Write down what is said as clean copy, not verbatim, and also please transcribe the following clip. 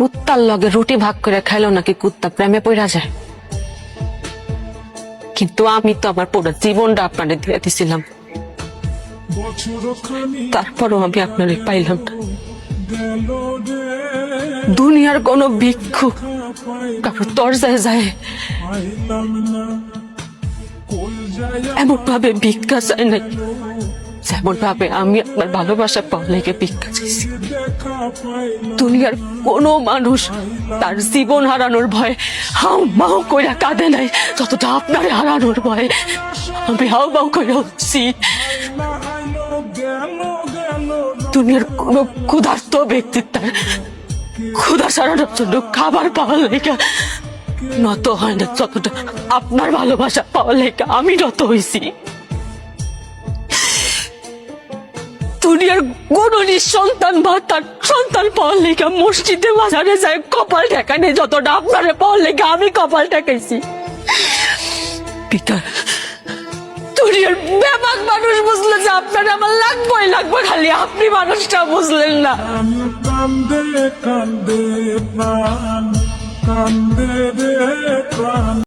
কুত্তার লগে রুটি ভাগ করে খাইলো নাকি কুত্তা প্রেমে পড়া যায়। কিন্তু আমি তো আমার পুরো জীবনটা আপনারে দিয়ে দিছিলাম, তারপরও আমি আপনারে পাইলাম না। দুনিয়ার কোন ভিক্ষু কারো দরজায় যায় এমন ভাবে ভিক্ষা চাই নাই, যেমন ভাবে আমি আপনার ভালোবাসা পাওয়া লেগে ভিক্ষা চাইছি। দুনিয়ার কোন মানুষ তার জীবন হারানোর ভয়ে হাউ মাউ কইরা কাঁদে নাই যতটা আপনারে হারানোর ভয়ে আমি হাউ মাউ কইরা উঠছি। দুনিয়ার কোন ক্ষুধার্ত ব্যক্তি তার ক্ষুধা সারানোর জন্য খাবার পাওয়ার লেগে নত হয় না যতটা আপনার ভালোবাসা পাওয়ার লেগে আমি নত হইছি। দুনিয়ার কোন নিঃসন্তান বা তার সন্তান পাওয়ার লেগে মসজিদে বাজারে যায় কপাল ঠেকানে যতটা আপনারে পাওয়ার লেগে আমি কপাল ঠেকাইছি। পিতা দুনিয়ার ব্যাপক মানুষ বুঝলো যে আপনার আমার লাগবে খালি আপনি মানুষটা বুঝলেন না। কান্দে কান্দে প্রাণ, কান্দে রে প্রাণ।